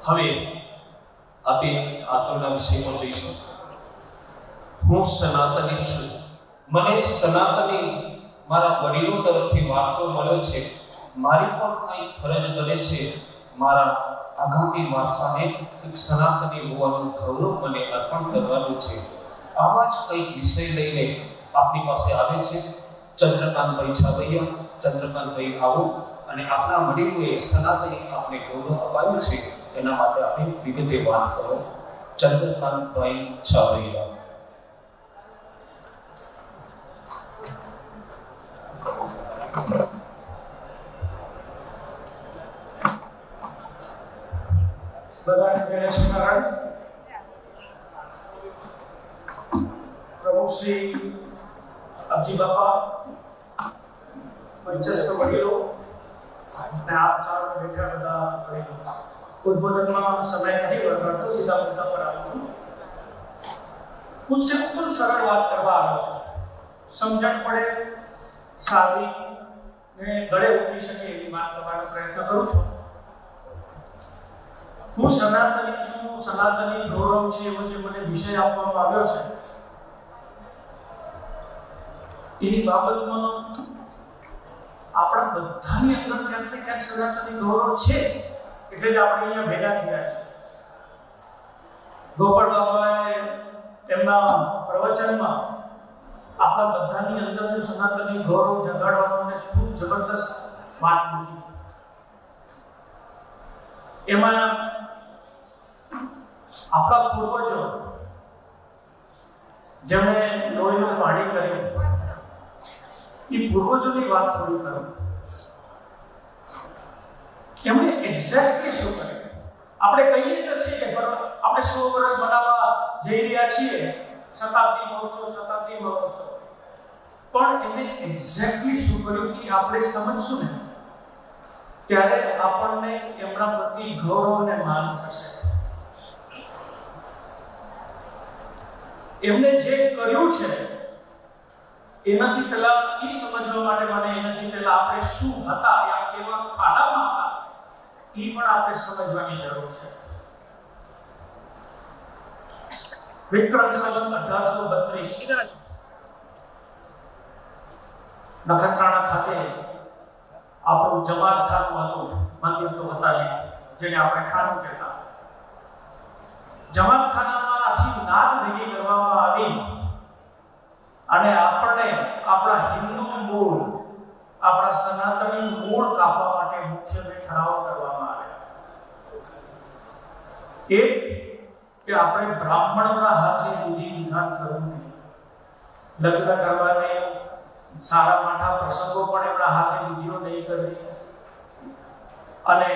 હવે આપણે આગળના વિષયમાં જઈશું. હું સનાતની છું. મને સનાતની મારા વડીલો તરફથી વારસો મળ્યો છે. મારી પણ કંઈ ફરજ બને છે. મારા આગામી વારસાને એક સનાતની હોવાનું ગૌરવ મને અર્પણ કરવાનું છે. આવા જ કંઈક વિષય લઈને આપણી પાસે આવે છે ચંદ્રકાંતભાઈ છાવૈયા. ચંદ્રકાંતભાઈ આવો અને આપણા વડીલોએ સનાતની આપણે ગૌરવ અપાવ્યું છે એના માટે આપણે વિગતે વાત કરો. ચંદ્રકાંતભાઈ છાવૈયા. प्रमुख श्री अब्जी बापा मंचस्थ वडीलो ने आप साथ बैठा बता उद्बोधन में समय नहीं वरतो सीधा मुद्दा पर आऊं. कुछ से कुछ सरल बात करवा આવ્યો છું. સમજણ પડે સાદી ને ગળે ઉતરી શકે એવી વાત કરવાનો પ્રયત્ન કરું છું. હું સનાતની છું. સનાતની ગૌરવ છે એવો જે મને વિષય આપવામાં આવ્યો છે એની બાબતમાં આપણા બધાની અંદર ક્યાંક ને ક્યાંક સનાતની ગૌરવ છે એટલે જ આપણે અહીંયા ભેગા થયા છે. ગોપાલ બાબાએ તેમના પ્રવચનમાં આપણા બધાની અંદરનું સનાતની ગૌરવ જગાડવાનો ખૂબ જબરદસ્ત વાત મૂકી. એમાં આપણા પૂર્વજો જેમણે લોહીનું પાણી કર્યું એ પૂર્વજોની વાત થોડી કરો. એમણે એક્ઝેક્ટલી શું કર્યું? આપણે કહીએ તો છીએ કે આપણે 100 વર્ષ બનાવવા જઈ રહ્યા છીએ, શતાબ્દી મહોત્સવ, પણ એમણે એક્ઝેક્ટલી શું કર્યું એ આપણે સમજશું ને ત્યારે આપણને એમના પ્રતિ ગૌરવ અને માન થશે. એમણે જે કર્યું છે એનાથી પહેલા એ સમજવા માટે મને એનાથી પહેલા આપણે શું હતા યા કેવા ખાડામાં હતા એ પણ આપણે સમજવાની જરૂર છે. વિક્રમ સંવત 1832 નખત્રાણા ખાતે આપણું જમાત ખાનું હતું. મંદિર તો હતા જ જેને આપણે ખાનું કહેતા. જમાત ખાનામાં આખી નાદ ભેગી કરવામાં આવી અને આપણને આપણા હિન્દુ મૂળ, આપણા સનાતની મૂળ કાપવા માટે મુખ્યત્વે ઠરાવ કરવામાં આવ્યા. એક કે આપણે બ્રાહ્મણોના હાથે વિધિ વિધાન કરવું નહીં. લગ્ન કરવાને સારા માઠા પ્રસંગો પણ એમના હાથે વિધિઓ નહીં કરવી અને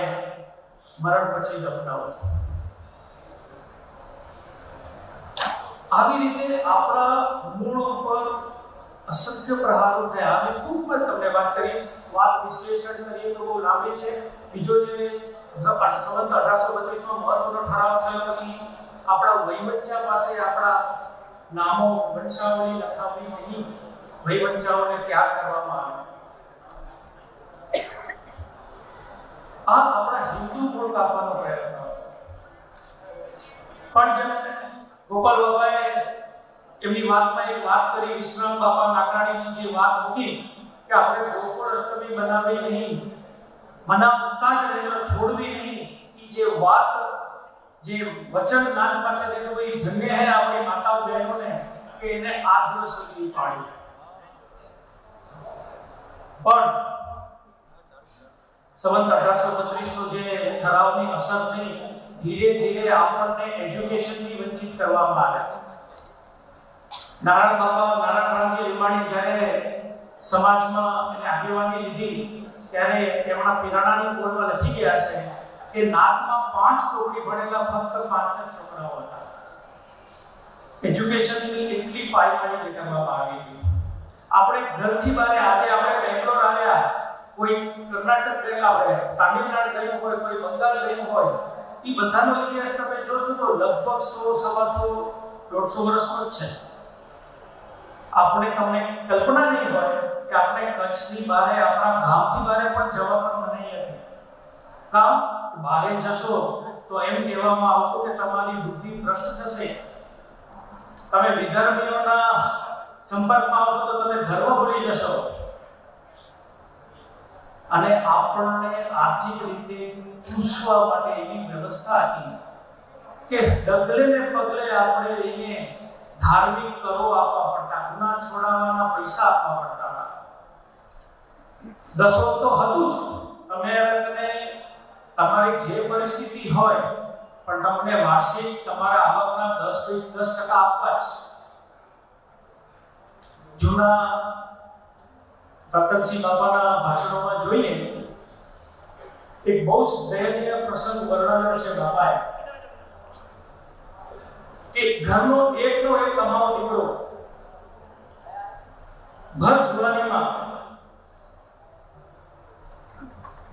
મરણ પછી દફનાવવું. આવી રીતે આપણા મૂળ ઉપર અસંખ્ય પ્રહારો થયા. અને ટૂંકમાં તમને વાત કરી, વાત વિશ્લેષણ કરીએ તો બહુ લાંબી છે. બીજો જે સંવત 1832 માં મહત્વનો ઠરાવ થયો એ આપણા વહીવંચા પાસે આપણા નામો વંશાવળી લખાવી નહીં, વહીવંચાઓને ત્યાગ કરવામાં આવ્યો. આ આપણા હિન્દુ મૂળ કાપવાનો પ્રયત્ન હતો. પણ જેમ ગોપાલ બાબાએ એમની વાતમાં એક વાત કરી, વિશ્રામ બાપા નાકરાણીની જે વાત મૂકી કે આપણે ગોકુળ અષ્ટમી બનાવી નહીં, મનાવતા જ રહેજો, છોડવી નહીં. એ જે વાત, જે વચન નાન પાસે લેવું એ ધન્ય હે આપણી માતાઓ બહેનોને કે એને આ દિવસ સુધી પાડી. પણ સંવત 1832 નો જે ઠરાવની અસર થઈ, ધીરે ધીરે આપણને એજ્યુકેશનથી વંચિત કરવામાં આવ્યા. નારાયણ બાપા, નારાયણ રામજી લીંબાણી જ્યારે સમાજમાં એને આગેવાની લીધી ત્યારે એમના પિરાણાની કોડમાં લખી ગયા છે કે નાતમાં 5 ચોપડી ભણેલા ફક્ત 5 જ છોકરાઓ હતા. એજ્યુકેશનની એટલી પાયમારી કરવામાં આવી હતી. આપણે ઘરથી બહાર, આજે આપણે બેંગ્લોર આવ્યા, કોઈ કર્ણાટક ગયેલા, આપણે તામિલનાડુ ગયું હોય, કોઈ બંગાળ ગયું હોય, એ બધાનો ઇતિહાસ તમે જોશો તો લગભગ 100, 125, 150 વર્ષનો જ છે. આપણે તમને કલ્પના નહીં હોય કે આપણે કચ્છની બહાર, આપણા ગામથી બહાર પણ જવા પણ નહીં હતી. કામ બહાર જશો તો એમ કહેવામાં આવતું કે તમારી બુદ્ધિ ભ્રષ્ટ થશે, તમે વિધર્મીઓના સંપર્કમાં આવશો તો તમે ધર્મ ભૂલી જશો. અને આપણને આર્થિક રીતે ચૂસવા માટે એવી વ્યવસ્થા હતી કે ડગલે ને પગલે આપણે એને ધાર્મિક કરો આપવા પડતા, ગુના છોડાવવાના પૈસા આપવા પડતા. દસો તો હતું જ, તમે તમારી જે પરિસ્થિતિ હોય પણ તમને વાર્ષિક તમારા આવકના 10% આપવા જ. જૂના ભક્તસિંહ બાપાના ભાષણોમાં જોઈએ એક બહુ જ દયનીય પ્રસંગ વર્ણવ્યો છે બાપાએ કે ઘરનો એકનો એક કમાવો દીકરો ભર જુવાનીમાં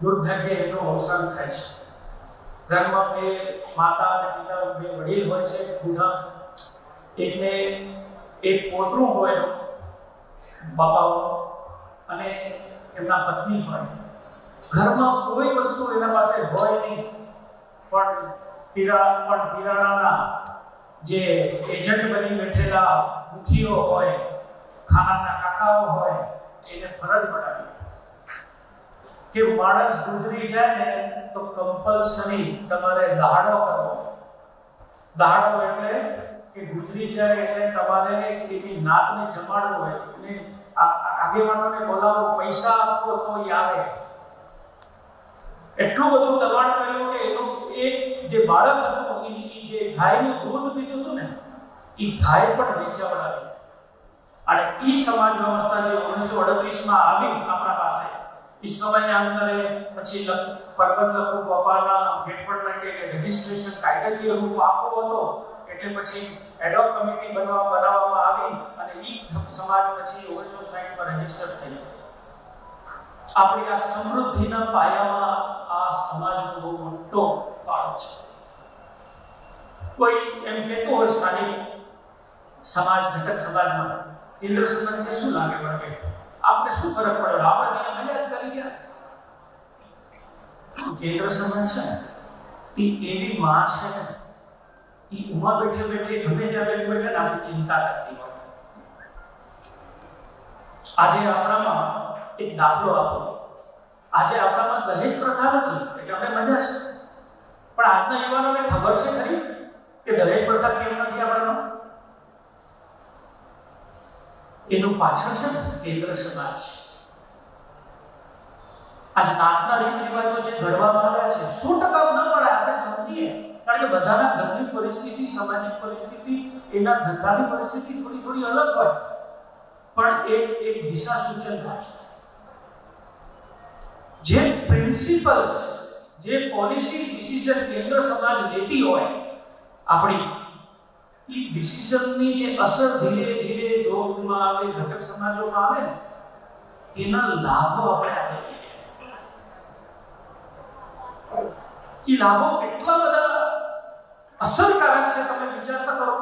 દુર્ભાગ્ય એમનું અવસાન થાય છે. ઘરમાં બે માતા અને પિતા, બે વડીલ હોય છે બુઢા, એકને એક પોતરું હોય બાપાઓ અને એમના પત્ની હોય. ઘરમાં કોઈ વસ્તુ એના પાસે હોય નહીં, પણ પીરાણાના જે એજન્ટ બની બેઠેલા મુખીઓ હોય, ખાનાના કાકાઓ હોય, એને ફરજ પડાવી કે માણસ ગુજરી જાય ને તો કમ્પલસરી તમારે દહાડો કરવો. દહાડો એટલે કે ગુજરી જાય એટલે તમારે એની નાતને જમાડવો હોય, એટલે આગેવાનોને બોલાવો, પૈસા આપો તો ઈ આવે. એટલું બધું દબાણ કર્યું કે એનું એક જે બાળક હતું, એ જે ગાયનું દૂધ પીતું હતું ને, એ ગાય પણ વેચાવડાવી. અને ઈ સમાજ વ્યવસ્થા જે 1938 માં આવી આપણા પાસે, એ સમયાંતરે પછી પરબત લખુ બાપાના ગેટપણ કે રજિસ્ટ્રેશન કાયદાકીય રૂપ આપવો હતો, એટલે પછી એડોક કમિટી બનાવવામાં આવી અને ઈ સમાજ પછી 1960 માં રજિસ્ટર થઈ. આપણી આ સમૃદ્ધિના પાયામાં આ સમાજનો બહુ મોટો ફાળો છે. કોઈ એમ કહેતો હોય સ્થાનિક સમાજ, ઘટક સમાજમાં કેન્દ્ર સમાજથી શું લાગે પડે, આપણે શું ફરક પડે, આપણે અહીંયા મજા જ કરી ગયા. કેન્દ્ર સમાજ છે એ એવી માં છે ને, એ ઉમા બેઠે બેઠે ગમે ત્યાં બેઠે આપણી ચિંતા કરતી હોય. આજે આપણામાં એક દાખલો આપો, આજે આપણામાં દહેજ પ્રથા નથી એટલે આપણે મજા છે, પણ આજના યુવાનોને ખબર છે ખરી કે દહેજ પ્રથા કેમ નથી આપણામાં? એનું પાછળ છે ને કેન્દ્ર સમાજ છે. આજ નાતના રીત રિવાજો જે ઘડવામાં આવ્યા છે 100% ન પડે, આપણે સમજીએ, કારણ કે બધાના ઘરની પરિસ્થિતિ, સામાજિક પરિસ્થિતિ, એના ધંધાની પરિસ્થિતિ થોડી અલગ હોય, પણ એક દિશા સૂચન હોય. જે પ્રિન્સિપલ્સ, જે પોલિસી ડિસિઝન કેન્દ્ર સમાજ લેતી હોય આપણી, એ ડિસિઝનની જે અસર ધીરે ધીરે જોગમાં આવે, ઘટક સમાજોમાં આવે ને, એના લાભો આપણે આજે લઈએ. એ લાભો એટલા બધા અસરકારક છે, તમે વિચારતા કરો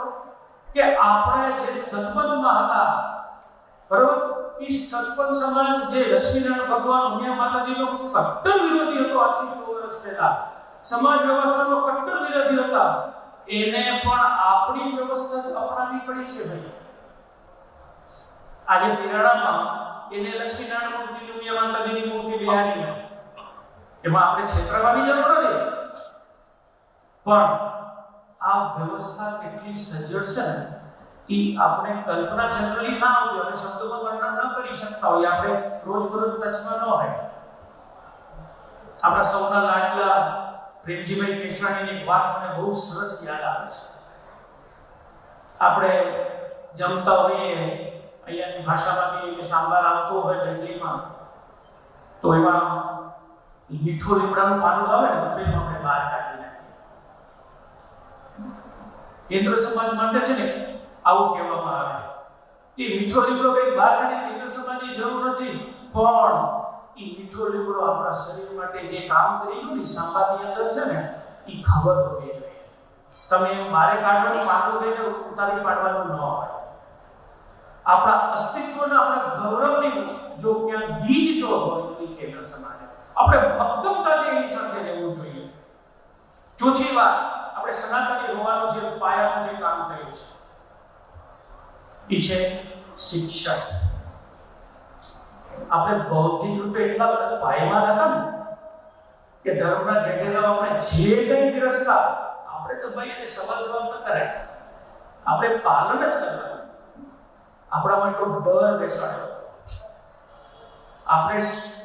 કે આપણે જે સતપંથમાં હતા, બરોબર, એ સતપંથ સમાજ જે લક્ષ્મીનારાયણ ભગવાન, ઉમિયા માતાજીનો કટ્ટર વિરોધી હતો આજથી 100 વર્ષ પહેલા, સમાજ વ્યવસ્થાનો કટ્ટર વિરોધી હતા, એને પણ આપણી વ્યવસ્થા અપનાવી પડી છે ભાઈ. આજે પીરાણામાં એને લક્ષ્મીનારાયણ મૂર્તિ, ઉમિયા માતાજીની મૂર્તિ બિહારી, એમાં આપણે છેતરવાની જરૂર નથી, પણ આ વ્યવસ્થા કેટલી સજ્જડ છે ને, એ આપણે કલ્પના જનરલી ના આવતી, આપણે શબ્દોમાં વર્ણન ન કરી શકતા હોય, આપણે રોજબરોજ ટચમાં ન હોય. આપણા સૌના લાડલા પ્રેમજીભાઈ કેસરાણીની એક વાત મને બહુ સરસ યાદ આવે છે. આપણે જમતા હોઈએ, અહીંયાની ભાષામાંથી કે સાંભાર આવતો હોય ગંજીમાં, તો એમાં મીઠું લીમડાનું પાનું આવે ને, તો પેલું આપણે બહાર કાઢી નાખીએ. કેન્દ્ર સમાજ માટે છે ને આવું કહેવામાં આવે કે મીઠો લીમડો કઈ બહાર કાઢી કેન્દ્ર સમાજની જરૂર નથી, પણ એ મીઠો લીમડો આપણા શરીર માટે જે કામ કર્યું ને સાંભારની અંદર છે ને, એ ખબર હોવી જોઈએ. તમે એમ બારે કાઢવાનું પાનું લઈને ઉતારી પાડવાનું ન હોય. આપણા અસ્તિત્વના, આપણા ગૌરવની જો ક્યાંક બીજ જો હોય તો એ કેન્દ્ર સમાજ, આપણે મક્કમતાથી એની સાથે રહેવું જોઈએ. ચોથી વાત, આપણે સનાતની હોવાનું જે પાયાનું જે કામ કર્યું છે એ છે શિક્ષણ. આપણે બૌદ્ધિક રૂપે એટલા બધા પાયમાં હતા ને કે ધર્મના ગેટેરાઓ આપણે જે કંઈ પીરસતા આપણે તો ભાઈ એને સવાલ જવાબ ન કરાય, આપણે પાલન જ કરવાનું. આપણામાં એટલો ડર બેસાડ્યો. આપણે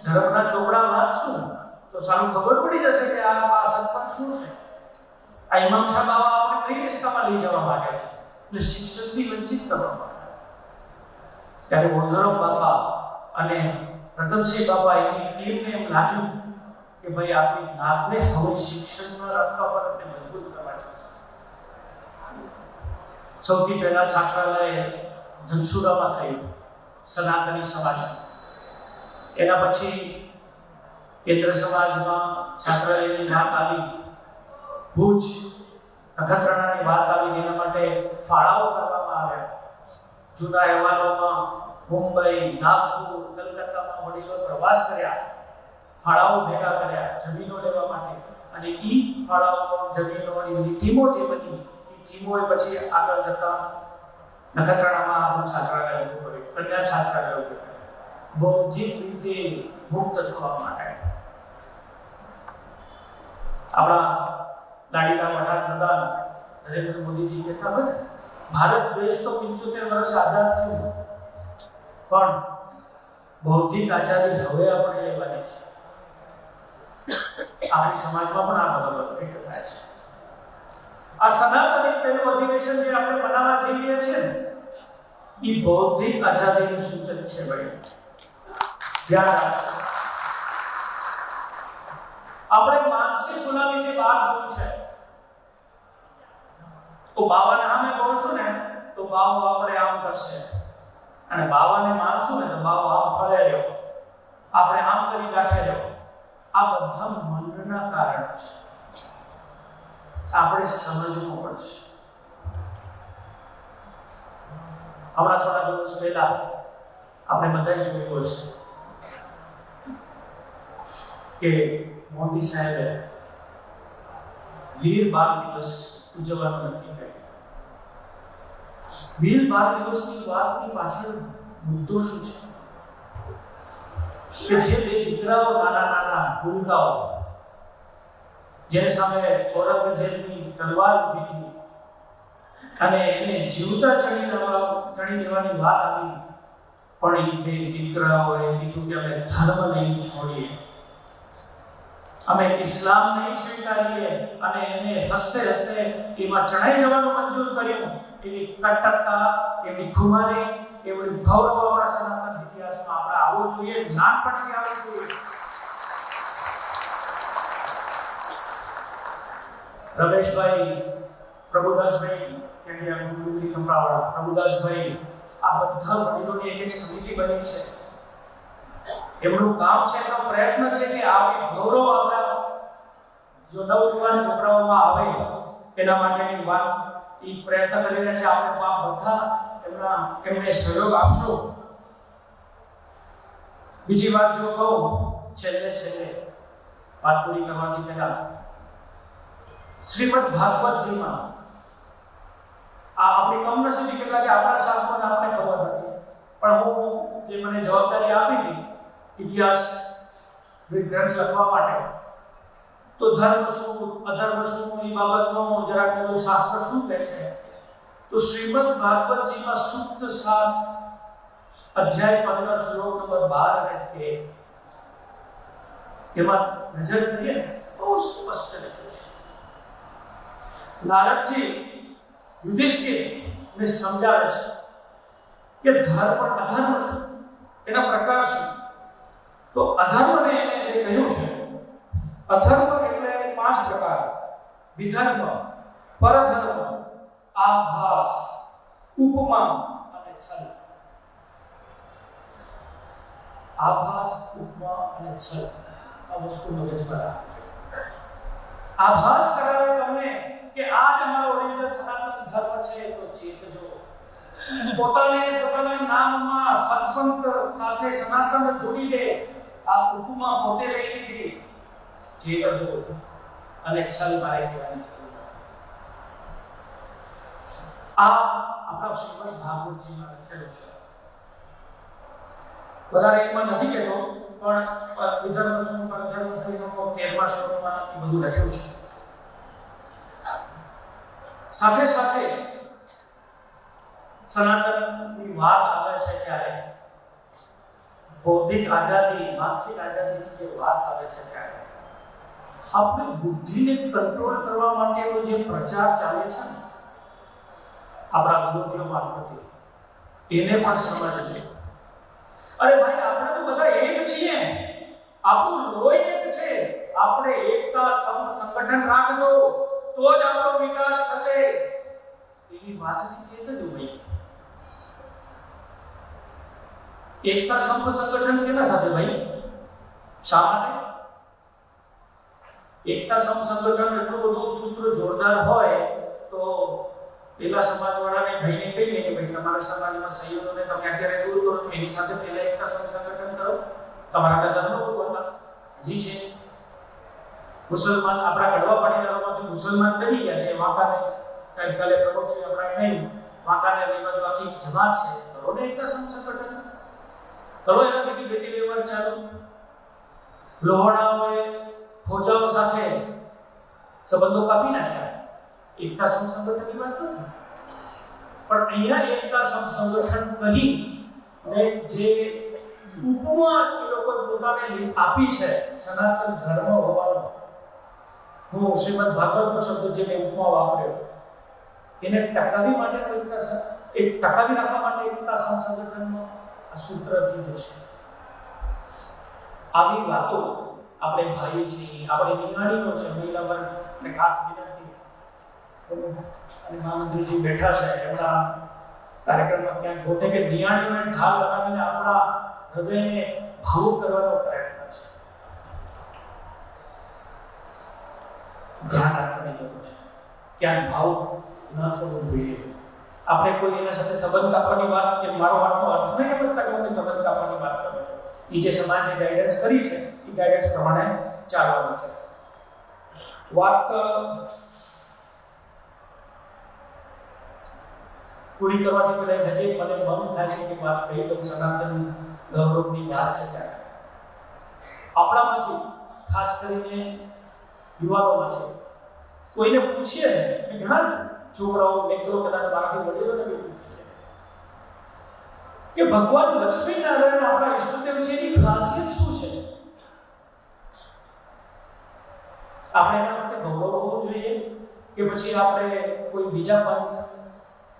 ધર્મના ચોપડા વાંચશું તો સારું ખબર પડી જશે કે આ સત્પંચ શું છે, આ ઇમામ સાહેબ આપણે કઈ રસ્તામાં લઈ જવા માંગે છે, એટલે શિક્ષણથી વંચિત કરવા માંગે. ત્યારે ઓધરમ બાપા અને રતનસિંહ બાપા એની ટીમને એમ લાગ્યું કે ભાઈ આપણી જ્ઞાતને હવે શિક્ષણના રસ્તા પર આપણે મજબૂત કરવા છે. સૌથી પહેલા છાત્રાલય ધનસુરામાં થયું સનાતની સમાજ. એના પછી કેન્દ્ર સમાજમાં છાત્રાલયની વાત આવી, ભુજ નખત્રાણાની વાત આવી, એના માટે ફાળાઓ કરવામાં આવ્યા. જૂના અહેવાલોમાં મુંબઈ, નાગપુર, કલકત્તામાં વડીલો પ્રવાસ કર્યા, ફાળાઓ ભેગા કર્યા જમીનો લેવા માટે, અને ઈ ફાળાઓ જમીનોની બધી ટીમો જે બની એ ટીમોએ પછી આગળ જતા નખત્રાણામાં આપણું છાત્રાલય ઉભું કર્યું, કન્યા છાત્રાલય ઉભું કર્યું, બૌદ્ધિક રીતે મુક્ત થવા માટે. આપણા લાડીલા વડાપ્રધાન નરેન્દ્ર મોદીજી કહેતા હોય ને, ભારત દેશ તો 75 વર્ષ આઝાદ થયો, પણ બૌદ્ધિક આઝાદી હવે આપણે લેવાની છે. આપણી સમાજમાં પણ આ બધો ફિટ થાય છે. આ સનાતની પહેલું અધિવેશન જે આપણે બનાવવા જઈ રહ્યા છીએ ને, એ બૌદ્ધિક આઝાદીનું સૂચક છે. ભાઈ ધ્યાન રાખો, આપણે માનસિક ગુલામીથી બહાર જવું છે. તો બાવાને સામે બોલશું ને તો બાવો આપણે આમ કરશે, અને બાવાને માનશું ને તો બાવો આમ ફરે રહ્યો, આપણે આમ કરી રાખે રહ્યો. આ બધા મનના કારણ છે, આપણે સમજવું પડશે. હમણાં થોડા દિવસ પહેલા આપણે બધા જોયું હશે કે મોદી સાહેબે વીર બાળ દિવસ ઉજવવાનું નક્કી કર્યું. વીર બાળ દિવસની વાતની પાછળ મુદ્દો શું છે? કે જે બે દીકરાઓ નાના નાના ભૂલકાઓ જેની સામે ઔરંગઝેબની તલવાર ઊભી હતી અને એને જીવતા ચડી દેવાની વાત આવી, પણ એ બે દીકરાઓએ કીધું કે અમે ધર્મ નહીં છોડીએ, અમે ઇસ્લામ નહીં સ્વીકારીએ, અને એને હસતે હસતે એમાં ચડાઈ જવાનું મંજૂર કર્યું. એવી કટ્ટરતા, એવી ખુમારી, એવડી ગૌરવ આપણા સનાતન ઇતિહાસમાં આપણે આવવો જોઈએ, નાનપણથી આવવું જોઈએ. રમેશભાઈ, પ્રભુદાસભાઈ કેડિયા ગુરુજી કંપરાવાળા, પ્રભુદાસભાઈ, આ બધા વડીલોની એક સમિતિ બની છે. એમનું કામ છે, એમનો પ્રયત્ન છે કે આવી ગૌરવ આપણા જો નવજુવાન છોકરાઓમાં આવે એના માટેની વાત એ પ્રયત્ન કરી રહ્યા છે. આપણે બધા એમને સહયોગ આપશો. બીજી વાત જો કહું, છેલ્લે વાત પૂરી કરવાથી પહેલા શ્રીમદ ભાગવતજીમાં આ આપણી કમનસીબી કેટલા કે આપણા શાસ્ત્રોને આપણે ખબર નથી, પણ હું જે મને જવાબદારી આપી હતી ઇતિહાસ ગ્રંથ લખવા માટે, તો ધર્મ શું અધર્મ શું એ બાબતનો જરાક બધું શાસ્ત્ર શું કહે છે, તો શ્રીમદ ભાગવતજીમાં સૂક્ત 7 અધ્યાય 15 શ્લોક નંબર 12 અને 13 એમાં નજર કરીએ બહુ સ્પષ્ટ લખ્યું છે. નારદજી યુધિષ્ઠિરને સમજાવે છે કે ધર્મ અધર્મ શું, એના પ્રકાર શું. તો અધર્મને એને જે કહ્યું છે, અધર્મ એટલે 5 પ્રકાર: વિધર્મ, પરધર્મ, આભાસ, ઉપમા અને છલ. આભાસ, ઉપમા અને છલ આ વસ્તુ મગજમાં રાખજો. આભાસ કરાવે તમને કે આ જ અમારો ઓરિજિનલ સનાતન ધર્મ છે, તો ચેતજો. પોતાના નામમાં સત્પંથ સાથે સનાતન જોડી દે, આ ઉપમા પોતે લઈ લીધી, ચેતજો. અને છલ મારે કહેવાની જરૂર નથી. આ આપણા શ્રીમદ ભાગવતજીમાં લખેલું છે. વધારે એમાં નથી કહેતો, પણ વિધર્મ સ્વરૂપ અધર્મ સ્વરૂપ 13મા શ્લોકમાં એ બધું લખ્યું છે. સાથે સાથે સનાતનની વાત આવે છે ત્યારે બૌદ્ધિક આઝાદી, માનસિક આઝાદીની જે વાત આવે છે ત્યારે આપણી બુદ્ધિને કંટ્રોલ કરવા માટેનો જે પ્રચાર ચાલે છે ને આપણા વિરોધીઓ મારફતે, એને પણ સમજવું. અરે ભાઈ, આપણે તો બધા એક છીએ, આપણું લોહી એક છે. આપણે એકતા સંગઠન રાખજો તો જ આપણો વિકાસ થશે. એવી વાતથી કહેતો જો ભાઈ. એકતા સંગઠન કેના સાથે ભાઈ? શા માટે? એકતા સંગઠન એટલું બધું સૂત્ર જોરદાર હોય તો પેલા સમાજવાળાને ભાઈને કહીને કે ભાઈ તમારા સમાજમાં સંયોગોને તમે અત્યારે દૂર કરો છો, એની સાથે પેલા એકતા સંગઠન કરો. તમારા ધર્મનો પોતા જી છે. મુસલમાન આપણા કડવા પાણીદારોમાંથી મુસલમાન બની ગયા છે. વાંકાને સાહેબ કાલે પ્રવક્તા આપણા નહીં, વાંકાને લેવા બાકી જમાત છે. કરો ને એકતા સંગઠન, કરો એના બેટી વ્યવહાર ચાલુ. લોહણાઓએ ફોજાઓ સાથે સંબંધો કાપી નાખ્યા. એકતા સંગઠનની વાત નથી, પણ અહીંયા એકતા સંગઠન કહી અને જે ઉપમા એ લોકો પોતાને આપી છે સનાતન ધર્મ હોવાનો, હું શ્રીમદ ભાગવતનો શબ્દ જે મેં ઉપમા વાપર્યો એને ટકાવી માટે ટકાવી રાખવા માટે એકતા સંગઠનનો આ સૂત્ર કીધું છે. આવી વાતો આપણે ભાઈ છીએ, આપણે નિહાળીનો છે. મહિલા વર્ગ અને ખાસ વિનંતી અને મહામંત્રીજી બેઠા છે એમના કાર્યક્રમમાં ક્યાંક ગોઠે કે નિહાળીઓને ઢાલ લગાવીને આપણા હૃદયને ભાવુક કરવાનો પ્રયત્ન છે. ધ્યાન રાખવાની જરૂર છે. ક્યાંક ભાવુક ન થવું જોઈએ. આપણે કોઈ એના સાથે સંબંધ કાપવાની વાત કે મારો વાતનો અર્થ નહીં સમજતા કે સંબંધ કાપવાની વાત કરો છો. એ જે સમાજે ગાઈડન્સ કરી છે એ ગાઈડન્સ પ્રમાણે ચાલવાનું છે. વાત પૂરી કરવાથી પહેલા હજી મને મન થાય છે કે વાત કહી તો સનાતન ગૌરવની વાત છે ત્યારે આપણામાંથી ખાસ કરીને યુવાનોમાંથી કોઈને પૂછીએ ને, ઘણા છોકરાઓ મિત્રો કદાચ મારાથી વડીલોને બી પૂછે કે ભગવાન લક્ષ્મીનારાયણ આપણા ઈષ્ટદેવ છે, એની ખાસિયત શું છે? આપણે એના માટે ગૌરવ હોવું જોઈએ કે પછી આપણે કોઈ બીજા પંથ,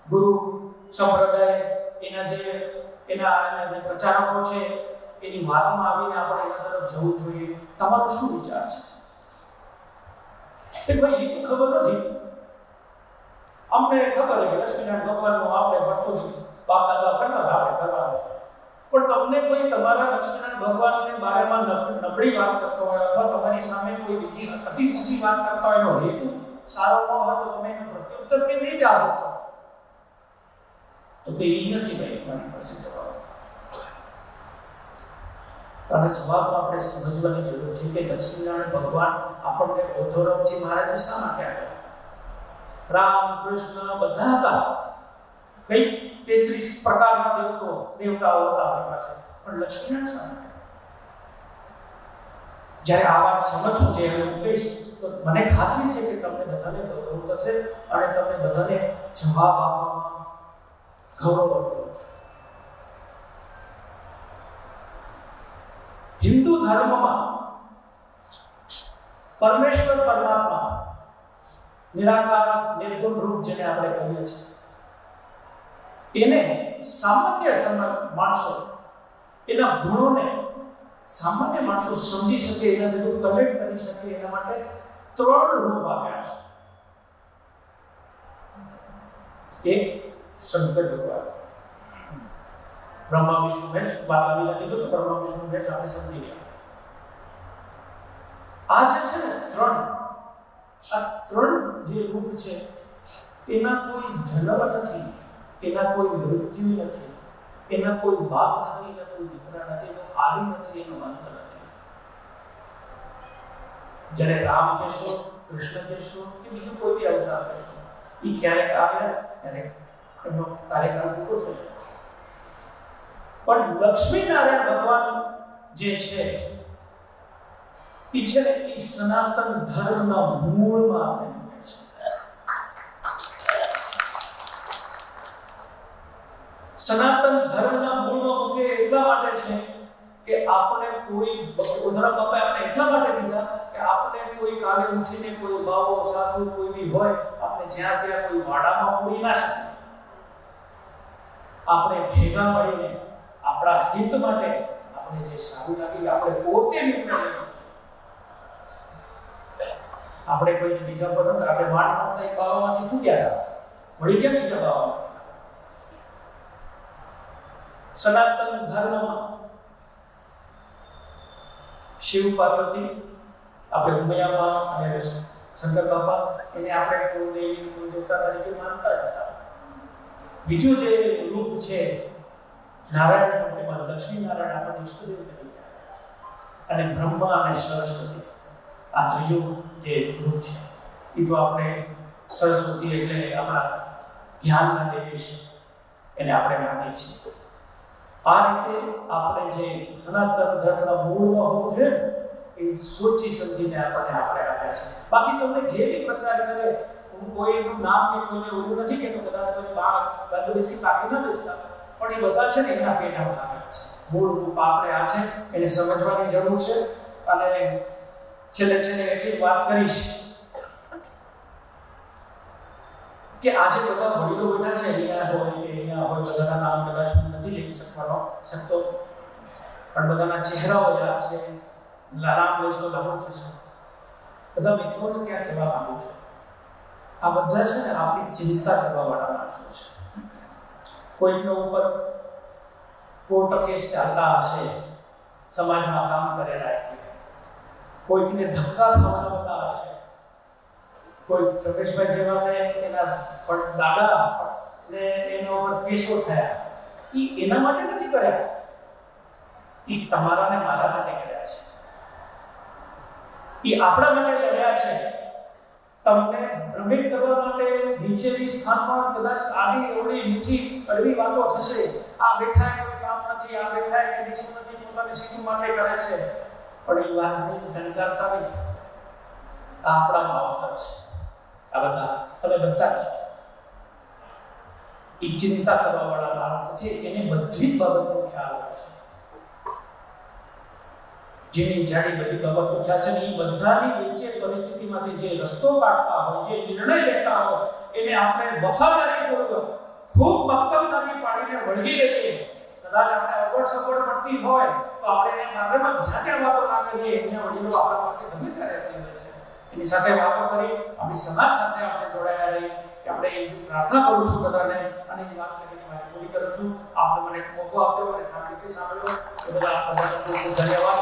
ગુરુ, સંપ્રદાય, એના જે પ્રચારકો છે એની વાતમાં આવીને આપણે એના તરફ જવું જોઈએ? તમારો શું વિચાર છે? ભાઈ એ તો ખબર નથી. અમને ખબર છે કે લક્ષ્મીનારાયણ ભગવાનનો આપણે વર્ષોથી બાપ દાદા કરતા આપણે કરવાનું છે, પણ તમને કોઈ તમારા લક્ષ્મીનારાયણ ભગવાનને બારેમાં નબળી વાત કરતો હોય અથવા તમારી સામે કોઈ બીજી અતિ ઊંચી વાત કરતા હોય, એનો હેતુ સારો ન હોય તો તમે એનો પ્રત્યુત્તર કેવી રીતે આપો છો? તો કે એ નથી ભાઈ મારી પાસે જવાબ. અને જવાબમાં આપણે સમજવાની જરૂર છે કે લક્ષ્મીનારાયણ ભગવાન આપણને ઉદ્ધવરામજી મહારાજે શા માટે આપ્યા? રામ, કૃષ્ણ બધા હતા, કઈ 33 પ્રકારના દેવતાઓ હતા આપણી પાસે, પણ લક્ષ્મીનારાયણ શા માટે? જ્યારે આ વાત સમજશો છે હું કહીશ તો મને ખાતરી છે કે તમને બધાને ગૌરવ થશે અને તમને બધાને જવાબ આપવામાં ગૌરવ થશે. હિન્દુ ધર્મમાં પરમેશ્વર પરમાત્મા નિરાકાર નિર્ગુણ રૂપ જેને આપણે કહીએ છીએ, એને સામાન્ય માણસો એના ગુણોને સામાન્ય માણસો સમજી શકે, એના બધું કનેક્ટ કરી શકે એના માટે 3 રૂપ આપ્યા છે. એક શંકર ભગવાન, બ્રહ્મા વિષ્ણુ મહેશ, બાલાવી નથી તો બ્રહ્મા વિષ્ણુ મહેશ આપણે સમજી ગયા. આ જે છે ને 3 જે રૂપ છે એના કોઈ જન્મ નથી, એના કોઈ મૃત્યુ નથી, એના કોઈ બાપ નથી, એના કોઈ દીકરા નથી, એનો આદિ નથી, એનો અંત નથી. જ્યારે રામ કેશવ કૃષ્ણ કહેશો કે બીજું કોઈ બી અવતાર કહેશો, એ ક્યારેક આવે ક્યારેક એમનો કાર્યકાળ પૂરો થઈ જાય. પણ લક્ષ્મીનારાયણ ભગવાન જે છે એ છે ને એ સનાતન ધર્મના મૂળમાં આપણે મૂકે છે. સનાતન ધર્મના મૂળમાં મૂકે એટલા માટે છે કે આપણે કોઈ ઉદાહરણ બાપા આપણે એટલા માટે દીધા કે આપણે કોઈ કાલે ઉઠીને કોઈ બાવો સાધુ કોઈ બી હોય આપણે જ્યાં ત્યાં કોઈ વાડામાં મૂડી ના શકીએ. આપણે ભેગા મળીને આપણા હિત માટે આપણે જે સારું લાગે આપણે પોતે નિર્ણય લઈશું. આપણે કોઈ બીજા પર આપણે વાડ નહોતા એક બાવામાંથી ફૂટ્યા હતા, વળી કેમ બીજા બાવા? સનાતન ધર્મમાં શિવ પાર્વતી, આપણે ઉમિયામાં અને શંકર બાપા એને આપણે કુળદેવી કુળદેવતા તરીકે માનતા હતા. બીજું જે રૂપ છે નારાયણ, એમાં લક્ષ્મી નારાયણ આપણને ઈષ્ટદેવ તરીકે અને બ્રહ્મા અને સરસ્વતી આ ત્રીજું જે રૂપ છે એ તો આપણે સરસ્વતી એટલે આપણા જ્ઞાનના દેવી છે એને આપણે માનીએ છીએ. આ રીતે આપણે જે સનાતન ધર્મના મૂળમાં હોવું છે એ સોચી સમજીને આપણે આપ્યા છે. બાકી તમને જે બી પ્રચાર કરે, હું કોઈનું નામ કે કોઈને ઓલું નથી કહેતો, કદાચ કોઈ બાળ તંદુરસ્તી કાપી ન દેતા, પણ એ બધા છે ને એના પેટા ભાગે છે. મૂળ રૂપ આપણે આ છે એને સમજવાની જરૂર છે. અને છેલ્લે એટલી વાત કરીશ કે આજે બધા વડીલો બેઠા છે, અહીંયા હોય કે અહીંયા હોય, બધાના નામ કદાચ હું નથી લઈ શકતો, પણ બધાના ચહેરાઓ યાદ છે. નામ લઈશ તો લાભ થશે. બધા મિત્રોને ક્યાં કહેવા માંગુ છું, આ બધા છે ને આપણી ચિંતા કરવા વાળા માણસો છે. કોઈનો ઉપર કોર્ટ કેસ ચાલતા હશે, સમાજમાં કામ કરેલા એટલે કોઈકને ધક્કા ખાવાના બધા હશે, કોઈ પ્રવેશભાઈ જેવાને એના પણ દાદા ને એના ઉપર કેસો થયા, એ એના માટે નથી કર્યા, એ તમારા ને મારા માટે કર્યા છે. એ આપણા માટે લડ્યા છે. તમને ભ્રમિત કરવા માટે નીચેની સ્થાનમાં કદાચ આડી એવડી મીઠી કડવી વાતો થશે. આ બેઠા કોઈ કામ નથી, આ બેઠા કે દીક્ષ નથી, પોતાની સિદ્ધિ માટે કરે છે, પણ એ વાતની ડંકારતા નહીં. આ આપણા માવતર છે. આ બધા તમે બધા છો. એ ચિંતા કરવા વાળા માણસ છે, એને બધી જ બાબતનો ખ્યાલ હોય છે. જેની જાણી બધી બાબતો ખ્યાલ છે ને એ બધાની વચ્ચે પરિસ્થિતિમાંથી જે રસ્તો કાઢતા હોય, જે નિર્ણય લેતા હોય, એને આપણે વફાદારીપૂર્વક ખૂબ મક્કમતાથી પાડીને વળગી રહીએ. કદાચ આપણે અવગણ સગવડ પડતી હોય તો આપણે એને માર્ગમાં જ્યાં ત્યાં વાતો ના કરીએ, એને વડીલો આપણા પાસે ગમે ત્યારે કરી દે છે. એની સાથે વાતો કરી આપણી સમાજ સાથે આપણે જોડાયા રહીએ. આપણે પ્રાર્થના કરું છું બધાને અને એ વાત કરીને મારી પૂરી કરું છું. આપને મને મોકો આપ્યો અને શાંતિથી સાંભળ્યો એ બદલ આપ બધાનો ખૂબ ખૂબ ધન્યવાદ.